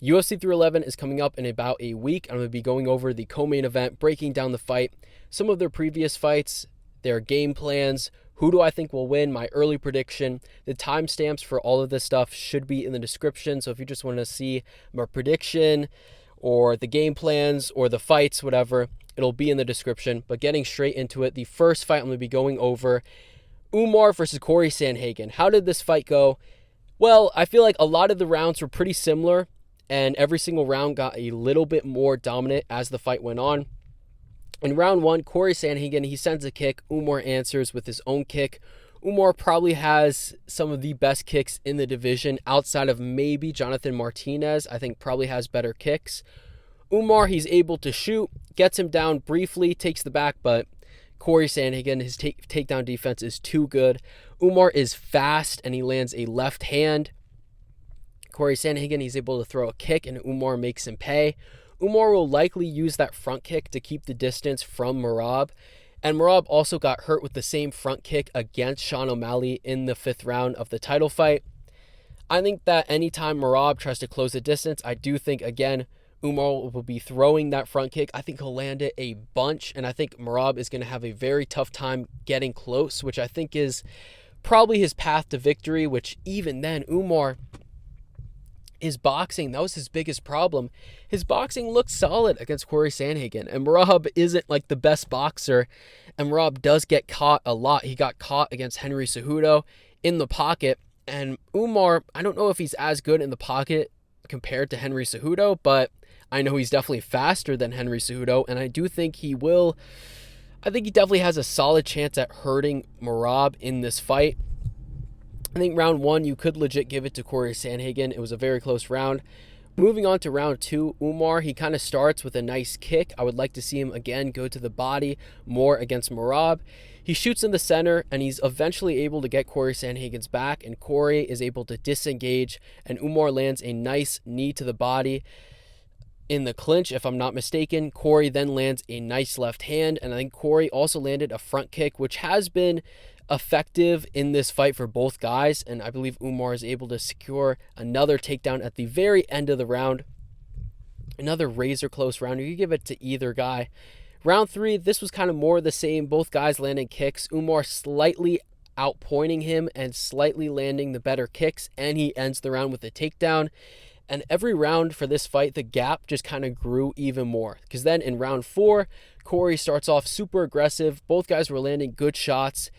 UFC 311 is coming up in about a week. I'm going to be going over the co-main event, breaking down the fight, some of their previous fights, their game plans, who do I think will win, my early prediction. The timestamps for all of this stuff should be in the description, so if you just want to see my prediction or the game plans or the fights, whatever, it'll be in the description. But getting straight into it, the first fight I'm going to be going over, Umar versus Cory Sandhagen. How did this fight go? Well, I feel like a lot of the rounds were pretty similar, and every single round got a little bit more dominant as the fight went on. In round one, Cory Sandhagen, he sends a kick. Umar answers with his own kick. Umar probably has some of the best kicks in the division outside of maybe Jonathan Martinez. I think probably has better kicks. Umar, he's able to shoot, gets him down briefly, takes the back, but Cory Sandhagen, his takedown defense is too good. Umar is fast, and he lands a left hand. Cory Sandhagen, he's able to throw a kick, and Umar makes him pay. Umar will likely use that front kick to keep the distance from Merab. And Merab also got hurt with the same front kick against Sean O'Malley in the 5th round of the title fight. I think that anytime Merab tries to close the distance, I do think, again, Umar will be throwing that front kick. I think he'll land it a bunch, and I think Merab is going to have a very tough time getting close, which I think is probably his path to victory, which even then, Umar, his boxing, that was his biggest problem. His boxing looked solid against Cory Sandhagen, and Merab isn't like the best boxer, and Merab does get caught a lot. He got caught against Henry Cejudo in the pocket, and Umar, I don't know if he's as good in the pocket compared to Henry Cejudo, but I know he's definitely faster than Henry Cejudo, and I do think he will. I think he definitely has a solid chance at hurting Merab in this fight. I think round one, you could legit give it to Cory Sandhagen. It was a very close round. Moving on to round two, Umar, he kind of starts with a nice kick. I would like to see him again go to the body more against Merab. He shoots in the center, and he's eventually able to get Cory Sandhagen's back, and Cory is able to disengage, and Umar lands a nice knee to the body in the clinch, if I'm not mistaken. Cory then lands a nice left hand, and I think Cory also landed a front kick, which has been effective in this fight for both guys, and I believe Umar is able to secure another takedown at the very end of the round. Another razor close round. You could give it to either guy. Round three, this was kind of more of the same. Both guys landing kicks. Umar slightly outpointing him and slightly landing the better kicks, and he ends the round with a takedown. And every round for this fight, the gap just kind of grew even more. Because then in round four, Cory starts off super aggressive. Both guys were landing good shots.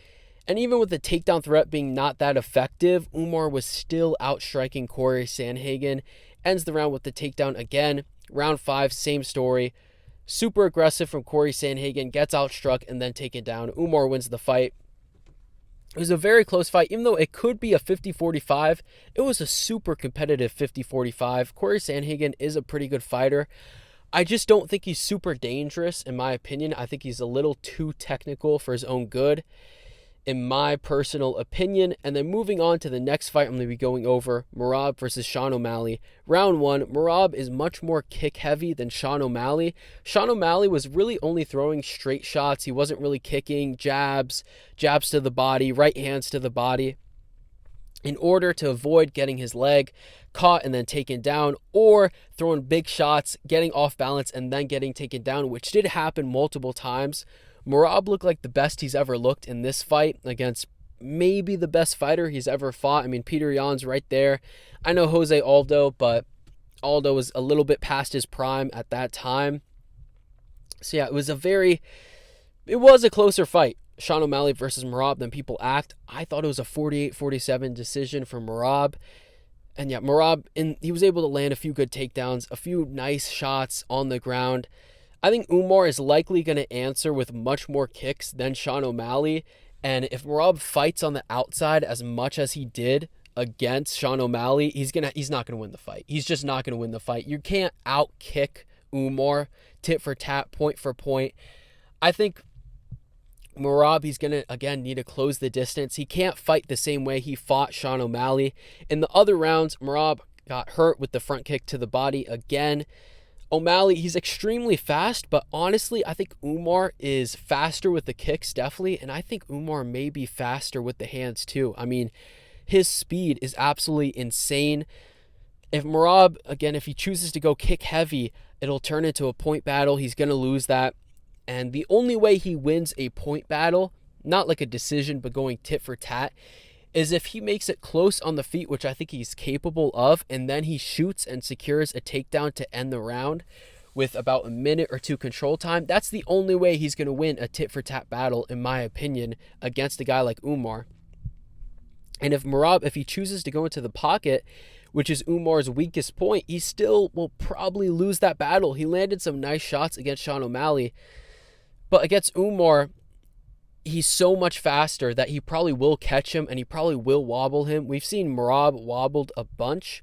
And even with the takedown threat being not that effective, Umar was still outstriking Cory Sandhagen. Ends the round with the takedown again. Round five, same story. Super aggressive from Cory Sandhagen, gets outstruck and then taken down. Umar wins the fight. It was a very close fight. Even though it could be a 50-45, it was a super competitive 50-45. Cory Sandhagen is a pretty good fighter. I just don't think he's super dangerous, in my opinion. I think he's a little too technical for his own good, in my personal opinion. And then moving on to the next fight, I'm going to be going over Merab versus Sean O'Malley. Round one, Merab is much more kick heavy than Sean O'Malley. Sean O'Malley was really only throwing straight shots. He wasn't really kicking, jabs to the body, right hands to the body, in order to avoid getting his leg caught and then taken down, or throwing big shots, getting off balance and then getting taken down, which did happen multiple times. Merab looked like the best he's ever looked in this fight against maybe the best fighter he's ever fought. I mean, Peter Yan's right there. I know Jose Aldo, but Aldo was a little bit past his prime at that time. So yeah, it was a closer fight, Sean O'Malley versus Merab, than people act. I thought it was a 48-47 decision for Merab. And yeah, Merab, he was able to land a few good takedowns, a few nice shots on the ground. I think Umar is likely going to answer with much more kicks than Sean O'Malley. And if Merab fights on the outside as much as he did against Sean O'Malley, he's not going to win the fight. He's just not going to win the fight. You can't out-kick Umar tit for tat, point for point. I think Merab, he's going to, again, need to close the distance. He can't fight the same way he fought Sean O'Malley. In the other rounds, Merab got hurt with the front kick to the body again. O'Malley, he's extremely fast, but honestly, I think Umar is faster with the kicks, definitely, and I think Umar may be faster with the hands, too. I mean, his speed is absolutely insane. If Merab, again, if he chooses to go kick heavy, it'll turn into a point battle. He's going to lose that. And the only way he wins a point battle, not like a decision, but going tit for tat, is if he makes it close on the feet, which I think he's capable of, and then he shoots and secures a takedown to end the round with about a minute or two control time. That's the only way he's going to win a tit for tat battle, in my opinion, against a guy like Umar. And if Merab, if he chooses to go into the pocket, which is Umar's weakest point, he still will probably lose that battle. He landed some nice shots against Sean O'Malley, but against Umar, he's so much faster that he probably will catch him and he probably will wobble him. We've seen Merab wobbled a bunch.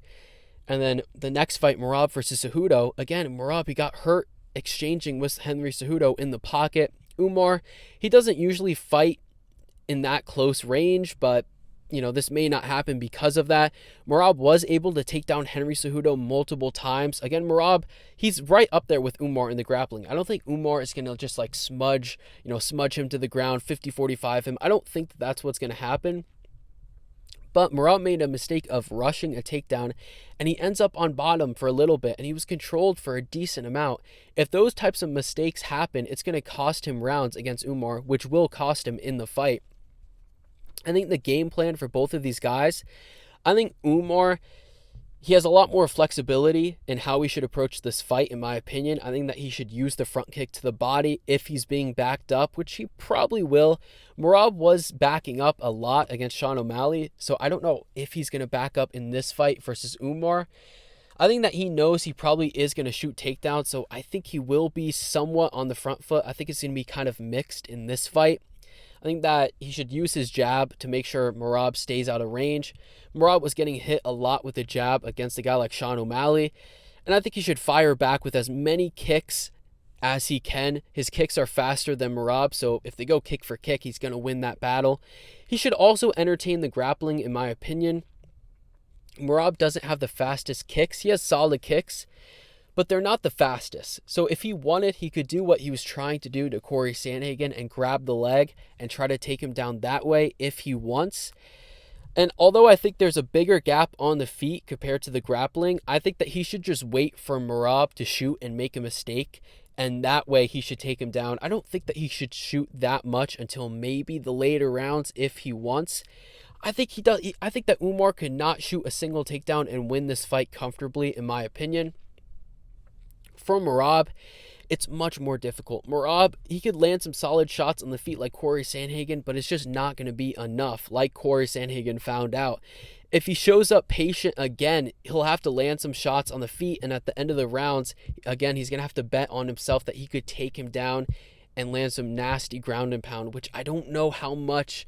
And then the next fight, Merab versus Cejudo. Again, Merab, he got hurt exchanging with Henry Cejudo in the pocket. Umar, he doesn't usually fight in that close range, but this may not happen because of that. Merab was able to take down Henry Cejudo multiple times. Again, Merab, he's right up there with Umar in the grappling. I don't think Umar is going to just like smudge him to the ground, 50-45 him. I don't think that's what's going to happen. But Merab made a mistake of rushing a takedown, and he ends up on bottom for a little bit, and he was controlled for a decent amount. If those types of mistakes happen, it's going to cost him rounds against Umar, which will cost him in the fight. I think the game plan for both of these guys, I think Umar, he has a lot more flexibility in how he should approach this fight, in my opinion. I think that he should use the front kick to the body if he's being backed up, which he probably will. Merab was backing up a lot against Sean O'Malley, so I don't know if he's going to back up in this fight versus Umar. I think that he knows he probably is going to shoot takedowns, so I think he will be somewhat on the front foot. I think it's going to be kind of mixed in this fight. I think that he should use his jab to make sure Merab stays out of range. Merab was getting hit a lot with the jab against a guy like Sean O'Malley, and I think he should fire back with as many kicks as he can. His kicks are faster than Merab, so if they go kick for kick, he's going to win that battle. He should also entertain the grappling, in my opinion. Merab doesn't have the fastest kicks. He has solid kicks, but they're not the fastest. So if he wanted, he could do what he was trying to do to Cory Sandhagen and grab the leg and try to take him down that way if he wants. And although I think there's a bigger gap on the feet compared to the grappling, I think that he should just wait for Merab to shoot and make a mistake, and that way he should take him down. I don't think that he should shoot that much until maybe the later rounds if he wants. I think he does. I think that Umar could not shoot a single takedown and win this fight comfortably, in my opinion. For Merab, it's much more difficult. Merab, he could land some solid shots on the feet like Cory Sandhagen, but it's just not going to be enough, like Cory Sandhagen found out. If he shows up patient again, he'll have to land some shots on the feet, and at the end of the rounds, again, he's going to have to bet on himself that he could take him down and land some nasty ground and pound, which I don't know how much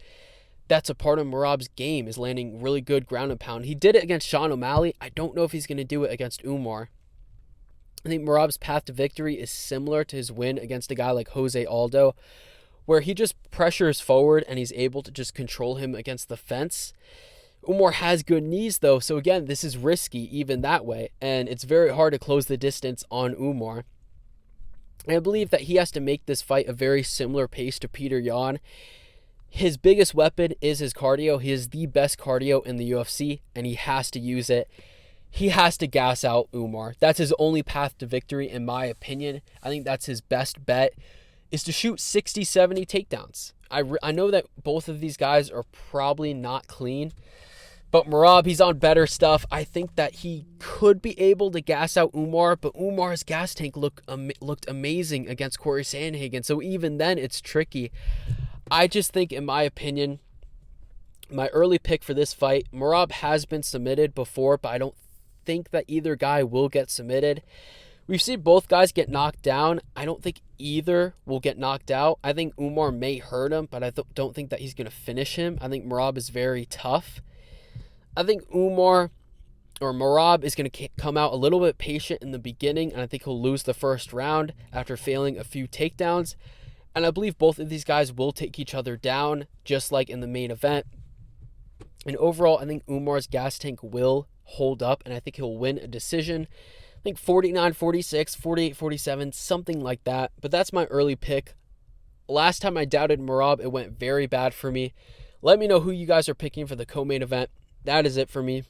that's a part of Merab's game, is landing really good ground and pound. He did it against Sean O'Malley. I don't know if he's going to do it against Umar. I think Merab's path to victory is similar to his win against a guy like Jose Aldo, where he just pressures forward and he's able to just control him against the fence. Umar has good knees, though, so again, this is risky even that way, and it's very hard to close the distance on Umar. And I believe that he has to make this fight a very similar pace to Peter Yan. His biggest weapon is his cardio. He is the best cardio in the UFC, and he has to use it. He has to gas out Umar. That's his only path to victory, in my opinion. I think that's his best bet, is to shoot 60, 70 takedowns. I know that both of these guys are probably not clean, but Merab, he's on better stuff. I think that he could be able to gas out Umar, but Umar's gas tank looked amazing against Cory Sandhagen, so even then it's tricky. I just think, in my opinion, my early pick for this fight, Merab has been submitted before, but I don't think that either guy will get submitted. We've seen both guys get knocked down. I don't think either will get knocked out. I think Umar may hurt him, but I don't think that he's going to finish him. I think Merab is very tough. I think Merab is going to come out a little bit patient in the beginning, and I think he'll lose the first round after failing a few takedowns. And I believe both of these guys will take each other down, just like in the main event. And overall, I think Umar's gas tank will hold up, and I think he'll win a decision. I think 49-46, 48-47, something like that. But that's my early pick. Last time I doubted Merab, it went very bad for me. Let me know who you guys are picking for the co-main event. That is it for me.